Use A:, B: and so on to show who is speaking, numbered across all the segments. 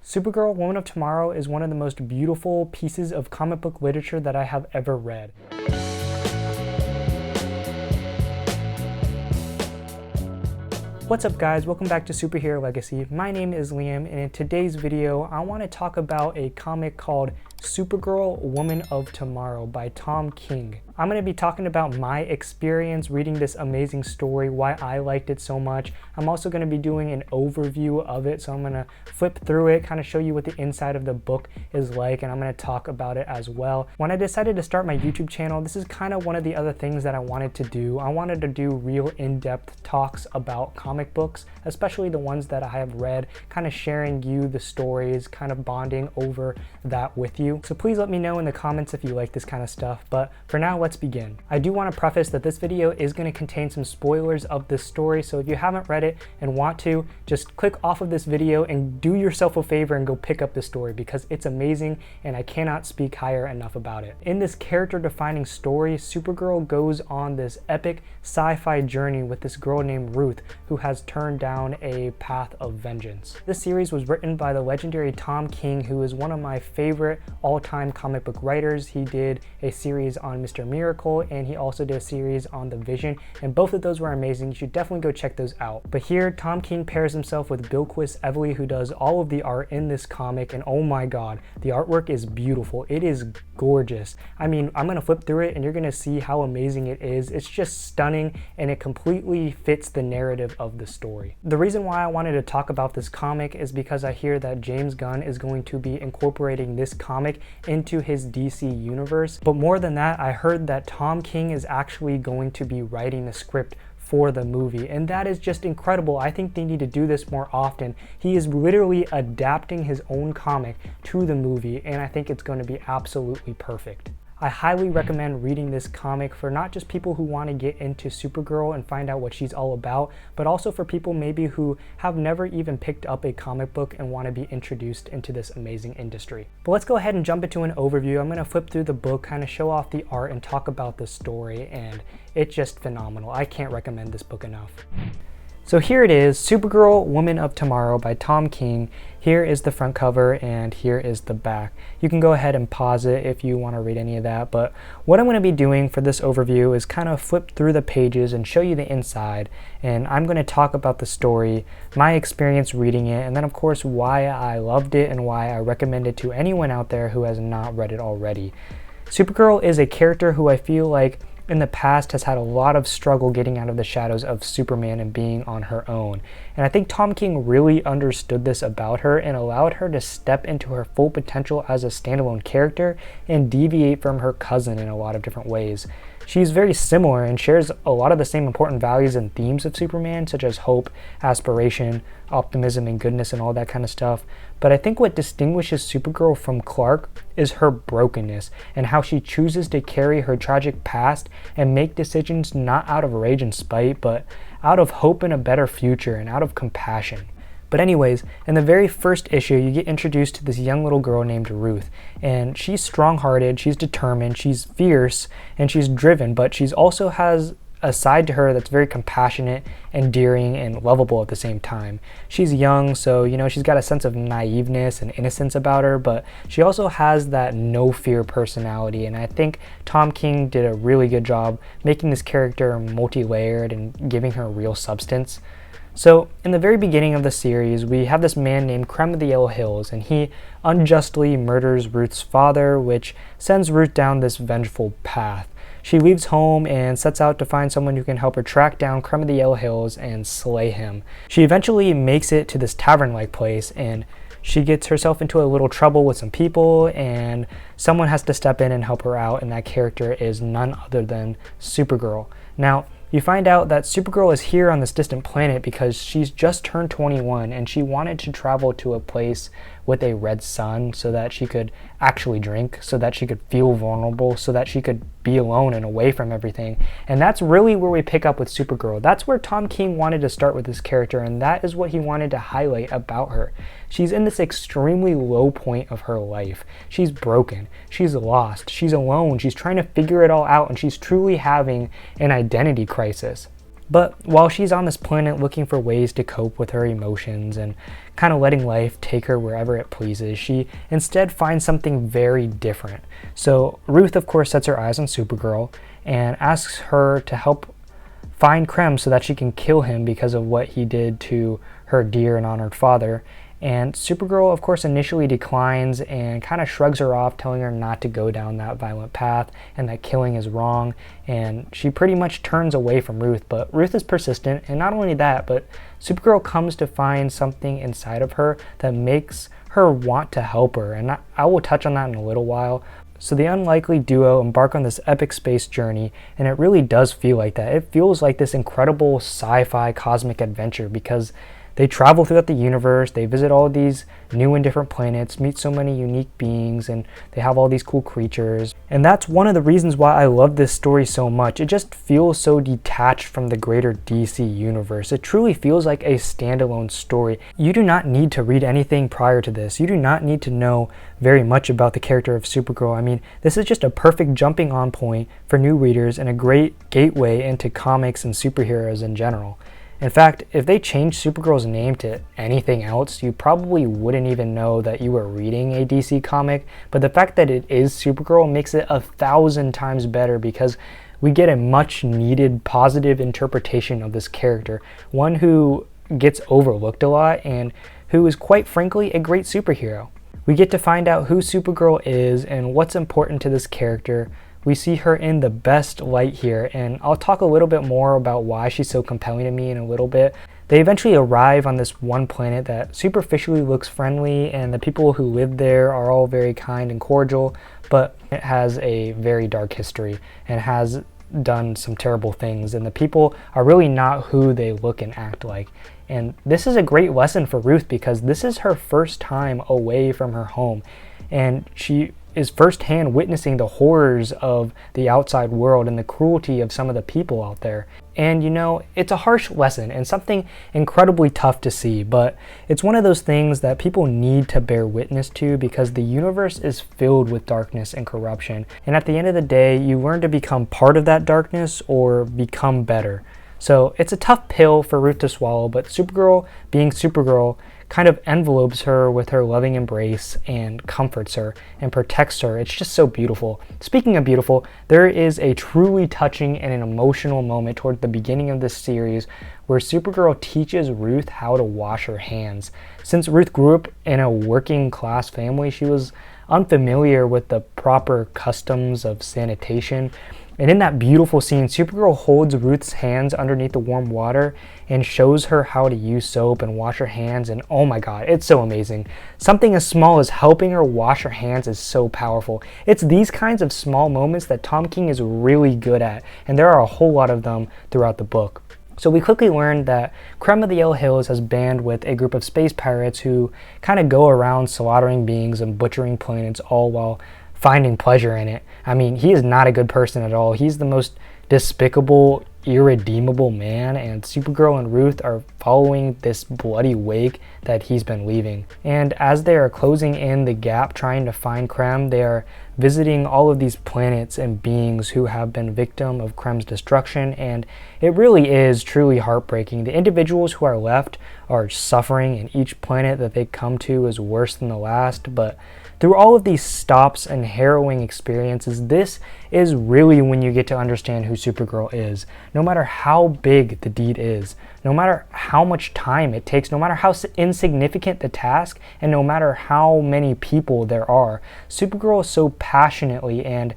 A: Supergirl, Woman of Tomorrow is one of the most beautiful pieces of comic book literature that I have ever read. What's up guys, welcome back to Superhero Legacy. My name is Liam, and in today's video I want to talk about a comic called Supergirl, Woman of Tomorrow by Tom King. I'm going to be talking about my experience reading this amazing story, why I liked it so much. I'm also going to be doing an overview of it, so I'm going to flip through it, kind of show you what the inside of the book is like, and I'm going to talk about it as well. When I decided to start my YouTube channel, this is kind of one of the other things that I wanted to do. I wanted to do real in-depth talks about comic books, especially the ones that I have read, kind of sharing you the stories, kind of bonding over that with you. So please let me know in the comments if you like this kind of stuff, but for now, let's begin. I do want to preface that this video is going to contain some spoilers of this story, so if you haven't read it and want to, just click off of this video and do yourself a favor and go pick up this story because it's amazing and I cannot speak higher enough about it. In this character-defining story, Supergirl goes on this epic sci-fi journey with this girl named Ruth who has turned down a path of vengeance. This series was written by the legendary Tom King, who is one of my favorite all-time comic book writers. He did a series on Mr. Miracle, and he also did a series on The Vision, and both of those were amazing. You should definitely go check those out. But here, Tom King pairs himself with Bilquis Evely, who does all of the art in this comic, and oh my god, the artwork is beautiful. It is gorgeous. I mean, I'm gonna flip through it and you're gonna see how amazing it is. It's just stunning, and it completely fits the narrative of the story. The reason why I wanted to talk about this comic is because I hear that James Gunn is going to be incorporating this comic into his DC universe. But more than that, I heard that Tom King is actually going to be writing the script for the movie, and that is just incredible. I think they need to do this more often. He is literally adapting his own comic to the movie, and I think it's going to be absolutely perfect. I highly recommend reading this comic for not just people who want to get into Supergirl and find out what she's all about, but also for people maybe who have never even picked up a comic book and want to be introduced into this amazing industry. But let's go ahead and jump into an overview. I'm going to flip through the book, kind of show off the art and talk about the story, and it's just phenomenal. I can't recommend this book enough. So here it is, Supergirl, Woman of Tomorrow by Tom King. Here is the front cover and here is the back. You can go ahead and pause it if you want to read any of that, but what I'm going to be doing for this overview is kind of flip through the pages and show you the inside, and I'm going to talk about the story, my experience reading it, and then of course why I loved it and why I recommend it to anyone out there who has not read it already. Supergirl is a character who I feel like in the past has had a lot of struggle getting out of the shadows of Superman and being on her own. And I think Tom King really understood this about her and allowed her to step into her full potential as a standalone character and deviate from her cousin in a lot of different ways. She's very similar and shares a lot of the same important values and themes of Superman, such as hope, aspiration, optimism, and goodness and all that kind of stuff. But I think what distinguishes Supergirl from Clark is her brokenness and how she chooses to carry her tragic past and make decisions not out of rage and spite, but out of hope in a better future and out of compassion. But anyways, in the very first issue, you get introduced to this young little girl named Ruth, and she's strong-hearted, she's determined, she's fierce, and she's driven, but she's also has a side to her that's very compassionate, endearing, and lovable at the same time. She's young, so she's got a sense of naiveness and innocence about her, but she also has that no-fear personality, and I think Tom King did a really good job making this character multi-layered and giving her real substance. So, in the very beginning of the series, we have this man named Creme of the Yellow Hills, and he unjustly murders Ruth's father, which sends Ruth down this vengeful path. She leaves home and sets out to find someone who can help her track down Creme of the Yellow Hills and slay him. She eventually makes it to this tavern-like place, and she gets herself into a little trouble with some people, and someone has to step in and help her out, and that character is none other than Supergirl. Now, you find out that Supergirl is here on this distant planet because she's just turned 21 and she wanted to travel to a place with a red sun so that she could actually drink, so that she could feel vulnerable, so that she could be alone and away from everything. And that's really where we pick up with Supergirl. That's where Tom King wanted to start with this character, and that is what he wanted to highlight about her. She's in this extremely low point of her life. She's broken, she's lost, she's alone, she's trying to figure it all out, and she's truly having an identity crisis. But while she's on this planet looking for ways to cope with her emotions and kind of letting life take her wherever it pleases, she instead finds something very different. So Ruth, of course, sets her eyes on Supergirl and asks her to help find Krem so that she can kill him because of what he did to her dear and honored father. And Supergirl, of course, initially declines and kind of shrugs her off, telling her not to go down that violent path and that killing is wrong. And she pretty much turns away from Ruth, but Ruth is persistent. And not only that, but Supergirl comes to find something inside of her that makes her want to help her. And I will touch on that in a little while. So the unlikely duo embark on this epic space journey, and it really does feel like that. It feels like this incredible sci-fi cosmic adventure because they travel throughout the universe, they visit all these new and different planets, meet so many unique beings, and they have all these cool creatures. And that's one of the reasons why I love this story so much. It just feels so detached from the greater DC universe. It truly feels like a standalone story. You do not need to read anything prior to this. You do not need to know very much about the character of Supergirl. I mean, this is just a perfect jumping on point for new readers and a great gateway into comics and superheroes in general. In fact, if they changed Supergirl's name to anything else, you probably wouldn't even know that you were reading a DC comic, but the fact that it is Supergirl makes it 1,000 times better because we get a much needed positive interpretation of this character, one who gets overlooked a lot and who is quite frankly a great superhero. We get to find out who Supergirl is and what's important to this character. We see her in the best light here, and I'll talk a little bit more about why she's so compelling to me in a little bit. They eventually arrive on this one planet that superficially looks friendly, and the people who live there are all very kind and cordial, but it has a very dark history and has done some terrible things, and the people are really not who they look and act like. And this is a great lesson for Ruth because this is her first time away from her home, and she is firsthand witnessing the horrors of the outside world and the cruelty of some of the people out there. And you know, it's a harsh lesson and something incredibly tough to see, but it's one of those things that people need to bear witness to because the universe is filled with darkness and corruption. And at the end of the day, you learn to become part of that darkness or become better. So it's a tough pill for Ruth to swallow, but Supergirl, being Supergirl, kind of envelopes her with her loving embrace and comforts her and protects her. It's just so beautiful. Speaking of beautiful, there is a truly touching and an emotional moment toward the beginning of this series where Supergirl teaches Ruth how to wash her hands. Since Ruth grew up in a working class family, she was unfamiliar with the proper customs of sanitation. And in that beautiful scene, Supergirl holds Ruth's hands underneath the warm water and shows her how to use soap and wash her hands, and oh my god, it's so amazing. Something as small as helping her wash her hands is so powerful. It's these kinds of small moments that Tom King is really good at, and there are a whole lot of them throughout the book. So we quickly learned that Krem of the Yellow Hills has band with a group of space pirates who kind of go around slaughtering beings and butchering planets, all while finding pleasure in it. I mean, he is not a good person at all. He's the most despicable, irredeemable man, and Supergirl and Ruth are following this bloody wake that he's been leaving. And as they are closing in the gap trying to find Krem, they are visiting all of these planets and beings who have been victim of Krem's destruction, and it really is truly heartbreaking. The individuals who are left are suffering, and each planet that they come to is worse than the last, but through all of these stops and harrowing experiences, this is really when you get to understand who Supergirl is. No matter how big the deed is, no matter how much time it takes, no matter how insignificant the task, and no matter how many people there are, Supergirl so passionately and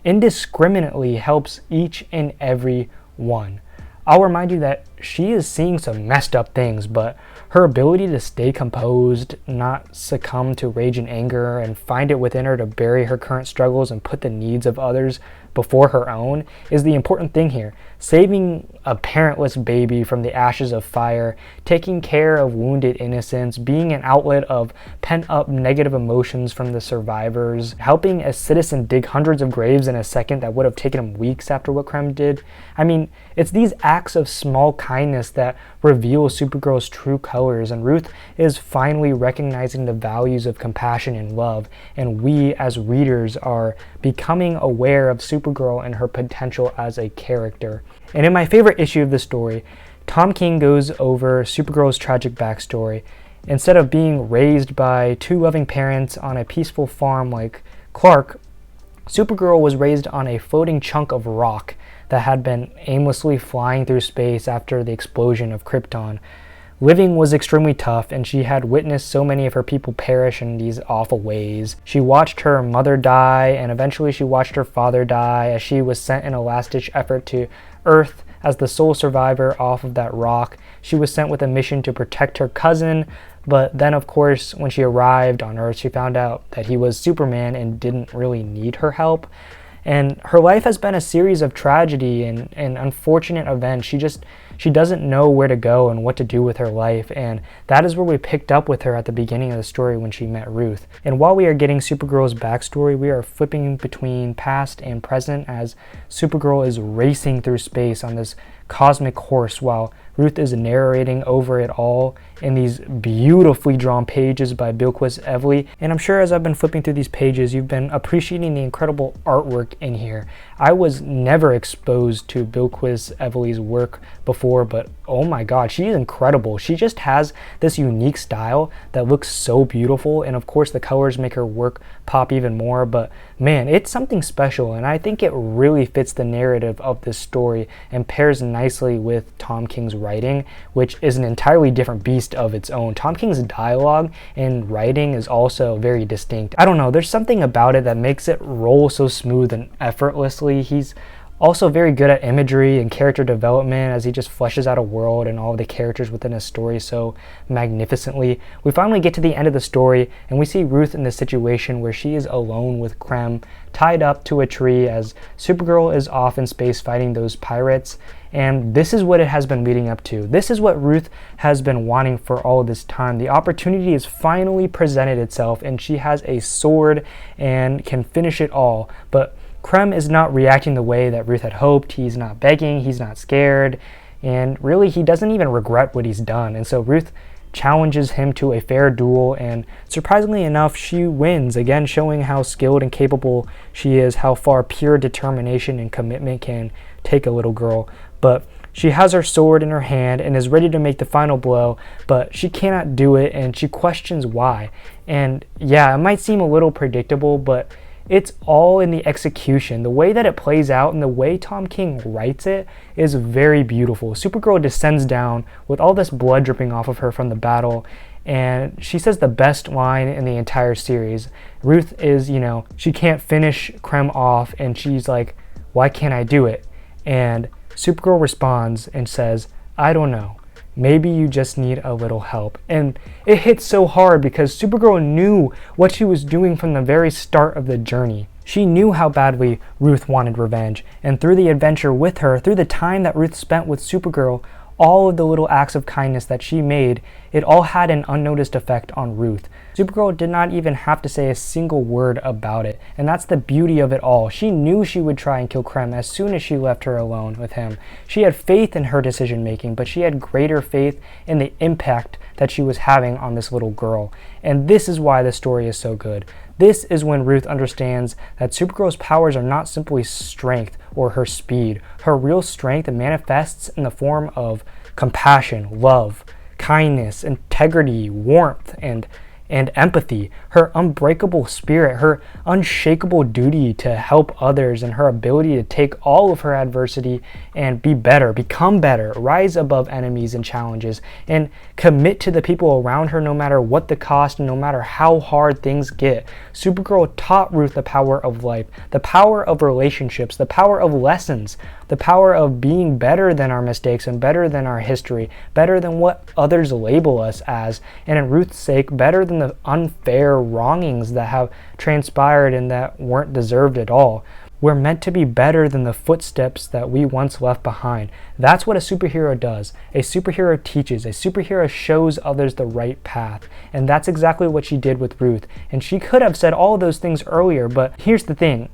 A: indiscriminately helps each and every one. I'll remind you that she is seeing some messed up things, but her ability to stay composed, not succumb to rage and anger, and find it within her to bury her current struggles and put the needs of others before her own is the important thing here. Saving a parentless baby from the ashes of fire, taking care of wounded innocents, being an outlet of pent-up negative emotions from the survivors, helping a citizen dig hundreds of graves in a second that would have taken him weeks after what Krem did. I mean, it's these acts of small kindness kindness that reveals Supergirl's true colors, and Ruth is finally recognizing the values of compassion and love, and we as readers are becoming aware of Supergirl and her potential as a character. And in my favorite issue of the story, Tom King goes over Supergirl's tragic backstory. Instead of being raised by two loving parents on a peaceful farm like Clark, Supergirl was raised on a floating chunk of rock that had been aimlessly flying through space after the explosion of Krypton. Living was extremely tough, and she had witnessed so many of her people perish in these awful ways. She watched her mother die, and eventually she watched her father die as she was sent in a last-ditch effort to Earth as the sole survivor off of that rock. She was sent with a mission to protect her cousin, but then, of course, when she arrived on Earth, she found out that he was Superman and didn't really need her help. And her life has been a series of tragedy and unfortunate events. She doesn't know where to go and what to do with her life, and that is where we picked up with her at the beginning of the story when she met Ruth. And while we are getting Supergirl's backstory, we are flipping between past and present as Supergirl is racing through space on this cosmic horse while Ruth is narrating over it all in these beautifully drawn pages by Bilquis Evely. And I'm sure as I've been flipping through these pages, you've been appreciating the incredible artwork in here. I was never exposed to Bilquis Evely's work before, but oh my god, she is incredible. She just has this unique style that looks so beautiful, and of course the colors make her work pop even more, but man, it's something special, and I think it really fits the narrative of this story and pairs nicely with Tom King's writing, which is an entirely different beast of its own. Tom King's dialogue and writing is also very distinct. I don't know, there's something about it that makes it roll so smooth and effortlessly. He's also very good at imagery and character development as he just fleshes out a world and all of the characters within his story so magnificently. We finally get to the end of the story and we see Ruth in this situation where she is alone with Krem, tied up to a tree as Supergirl is off in space fighting those pirates. And this is what it has been leading up to. This is what Ruth has been wanting for all of this time. The opportunity has finally presented itself and she has a sword and can finish it all. But Krem is not reacting the way that Ruth had hoped. He's not begging, he's not scared, and really he doesn't even regret what he's done. And so Ruth challenges him to a fair duel, and surprisingly enough, she wins, again showing how skilled and capable she is, how far pure determination and commitment can take a little girl. But she has her sword in her hand and is ready to make the final blow, but she cannot do it, and she questions why. And yeah, it might seem a little predictable, but it's all in the execution. The way that it plays out and the way Tom King writes it is very beautiful. Supergirl descends down with all this blood dripping off of her from the battle, and she says the best line in the entire series. Ruth is, she can't finish Krem off, and she's like, why can't I do it? And Supergirl responds and says, I don't know. Maybe you just need a little help. And it hits so hard because Supergirl knew what she was doing from the very start of the journey. She knew how badly Ruth wanted revenge, and through the adventure with her, through the time that Ruth spent with Supergirl, all of the little acts of kindness that she made, it all had an unnoticed effect on Ruth. Supergirl did not even have to say a single word about it, and that's the beauty of it all. She knew she would try and kill Krem as soon as she left her alone with him. She had faith in her decision making, but she had greater faith in the impact that she was having on this little girl. And this is why the story is so good. This is when Ruth understands that Supergirl's powers are not simply strength or her speed. Her real strength manifests in the form of compassion, love, kindness, integrity, warmth, and empathy. Her unbreakable spirit, her unshakable duty to help others, and her ability to take all of her adversity and be better, become better, rise above enemies and challenges, and commit to the people around her no matter what the cost and no matter how hard things get. Supergirl taught Ruth the power of life, the power of relationships, the power of lessons, the power of being better than our mistakes and better than our history, better than what others label us as, and in Ruth's sake, better than the unfair wrongings that have transpired and that weren't deserved at all. We're meant to be better than the footsteps that we once left behind. That's what a superhero does. A superhero teaches. A superhero shows others the right path. And that's exactly what she did with Ruth. And she could have said all of those things earlier, but here's the thing.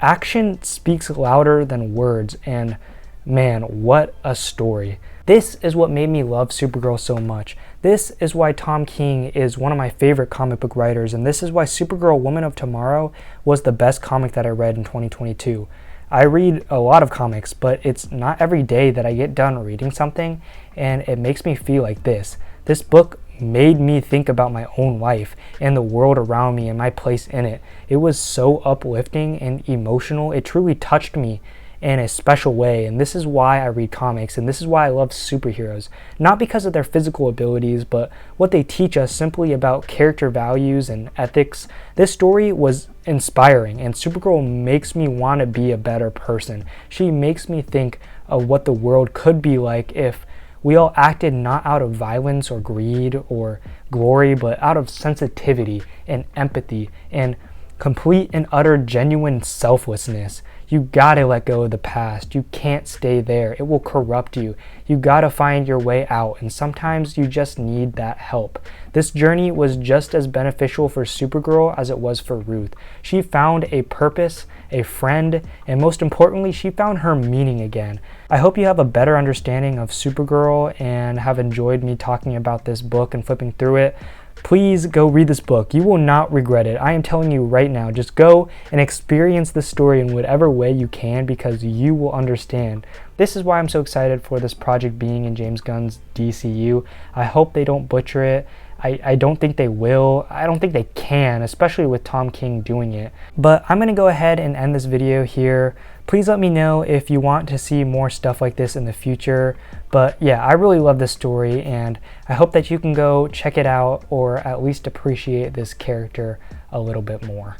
A: Action speaks louder than words, and man, what a story. This is what made me love Supergirl so much. This is why Tom King is one of my favorite comic book writers, and this is why Supergirl Woman of Tomorrow was the best comic that I read in 2022. I read a lot of comics, but it's not every day that I get done reading something and it makes me feel like this. This book made me think about my own life and the world around me and my place in it. It was so uplifting and emotional. It truly touched me in a special way, and this is why I read comics, and this is why I love superheroes. Not because of their physical abilities, but what they teach us simply about character values and ethics. This story was inspiring, and Supergirl makes me want to be a better person. She makes me think of what the world could be like if we all acted not out of violence or greed or glory, but out of sensitivity and empathy and complete and utter genuine selflessness. You gotta let go of the past. You can't stay there. It will corrupt you. You gotta find your way out, and sometimes you just need that help. This journey was just as beneficial for Supergirl as it was for Ruth. She found a purpose, a friend, and most importantly, she found her meaning again. I hope you have a better understanding of Supergirl and have enjoyed me talking about this book and flipping through it. Please go read this book. You will not regret it. I am telling you right now, just go and experience this story in whatever way you can, because you will understand. This is why I'm so excited for this project being in James Gunn's DCU. I hope they don't butcher it. I don't think they will. I don't think they can, especially with Tom King doing it. But I'm going to go ahead and end this video here. Please let me know if you want to see more stuff like this in the future. But yeah, I really love this story, and I hope that you can go check it out or at least appreciate this character a little bit more.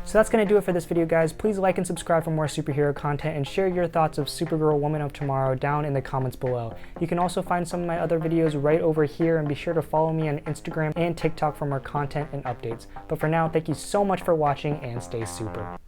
A: So that's going to do it for this video, guys. Please like and subscribe for more superhero content, and share your thoughts of Supergirl Woman of Tomorrow down in the comments below. You can also find some of my other videos right over here, and be sure to follow me on Instagram and TikTok for more content and updates. But for now, thank you so much for watching, and stay super.